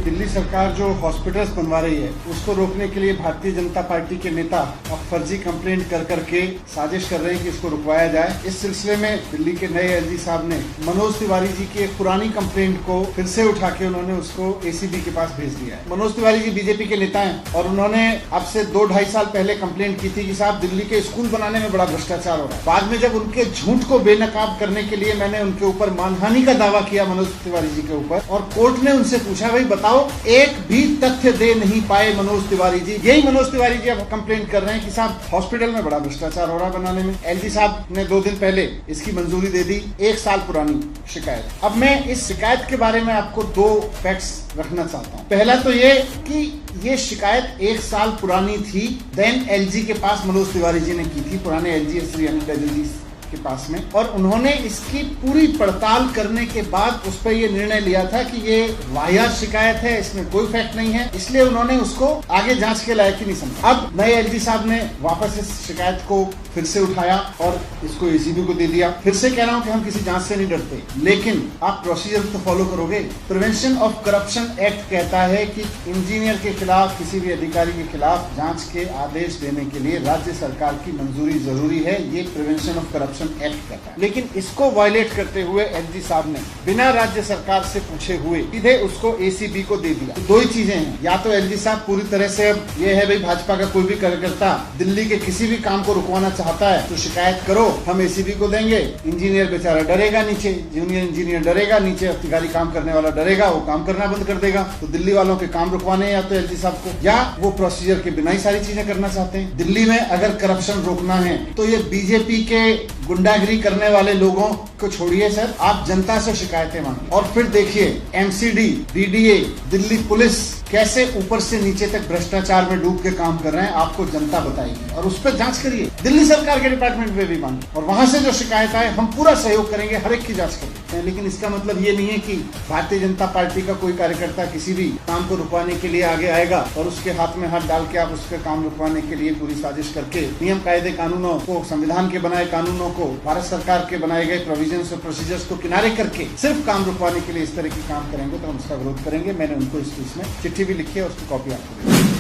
दिल्ली सरकार जो हॉस्पिटल्स बनवा रही है उसको रोकने के लिए भारतीय जनता पार्टी के नेता अब फर्जी कंप्लेंट कर करके साजिश कर रहे हैं कि इसको रुकवाया जाए। इस सिलसिले में दिल्ली के नए एलजी साहब ने मनोज तिवारी जी की एक पुरानी कंप्लेंट को फिर से उठा के उन्होंने उसको एसीबी के पास भेज दिया है। मनोज तिवारी जी बीजेपी के नेता हैं और उन्होंने अब से 2-2.5 साल पहले कंप्लेंट की थी कि साहब दिल्ली के स्कूल बनाने में बड़ा भ्रष्टाचार हो रहा है। बाद में जब उनके झूठ को बेनकाब करने के लिए मैंने उनके ऊपर मानहानि का दावा किया मनोज तिवारी जी के ऊपर, और कोर्ट ने उनसे पूछा भाई बताओ, एक भी तथ्य दे नहीं पाए मनोज तिवारी जी। यही मनोज तिवारी जी अब कंप्लेंट कर रहे हैं कि साहब हॉस्पिटल में बड़ा भ्रष्टाचार हो रहा है बनाने में। एलजी साहब ने 2 दिन पहले इसकी मंजूरी दे दी। 1 साल पुरानी शिकायत। अब मैं इस शिकायत के बारे में आपको 2 फैक्ट्स रखना चाहता हूँ। पहला तो ये कि ये शिकायत 1 साल पुरानी थी, देन एलजी के पास मनोज तिवारी जी ने की थी, पुराने एलजी श्री अनिल बैजल जी के पास में, और उन्होंने इसकी पूरी पड़ताल करने के बाद उस पर यह निर्णय लिया था कि ये वाहियात शिकायत है, इसमें कोई फैक्ट नहीं है, इसलिए उन्होंने उसको आगे जांच के लायक ही नहीं समझा। अब नए एलजी साहब ने वापस इस शिकायत को फिर से उठाया और इसको एसीबी को दे दिया। फिर से कह रहा हूं कि हम किसी जांच से नहीं डरते, लेकिन आप प्रोसीजर तो फॉलो करोगे। प्रिवेंशन ऑफ करप्शन एक्ट कहता है कि इंजीनियर के खिलाफ, किसी भी अधिकारी के खिलाफ जांच के आदेश देने के लिए राज्य सरकार की मंजूरी जरूरी है। ये प्रिवेंशन ऑफ करप्शन एक्ट कहता है। लेकिन इसको वायलेट करते हुए एलजी साहब ने बिना राज्य सरकार से पूछे हुए सीधे उसको एसीबी को दे दिया। 2 ही चीजें हैं, या तो एलजी साहब पूरी तरह से अब ये है भाई भाजपा का कोई भी कार्यकर्ता दिल्ली के किसी भी काम को रुकवाना चाहता है तो शिकायत करो, हम एसीबी को देंगे। इंजीनियर बेचारा डरेगा, नीचे जूनियर इंजीनियर डरेगा, नीचे अधिकारी काम करने वाला डरेगा, वो काम करना बंद कर देगा। तो दिल्ली वालों के काम रुकवाने या तो एलजी साहब को, या वो प्रोसीजर के बिना ही सारी चीजें करना चाहते हैं। दिल्ली में अगर करप्शन रोकना है तो ये बीजेपी के गुंडागिरी करने वाले लोगों को छोड़िए सर, आप जनता से शिकायतें मांगिए और फिर देखिए एमसीडी, डीडीए, दिल्ली पुलिस कैसे ऊपर से नीचे तक भ्रष्टाचार में डूब के काम कर रहे हैं, आपको जनता बताएगी और उस पर जांच करिए। दिल्ली सरकार के डिपार्टमेंट में भी मांगिए और वहां से जो शिकायत आए हम पूरा सहयोग करेंगे, हर एक की जांच करेंगे। लेकिन इसका मतलब ये नहीं है कि भारतीय जनता पार्टी का कोई कार्यकर्ता किसी भी काम को रुकवाने के लिए आगे आएगा और उसके हाथ में हाथ डाल के आप उसके काम रुकवाने के लिए पूरी साजिश करके नियम कायदे कानूनों को, संविधान के बनाए कानूनों को, भारत सरकार के बनाए गए प्रोविजंस और प्रोसीजर्स को किनारे करके सिर्फ काम रुकवाने के लिए इस तरह के काम करेंगे तो हम उसका विरोध करेंगे। मैंने उनको इस केस में चिट्ठी भी लिखी है, उसकी कॉपी आपको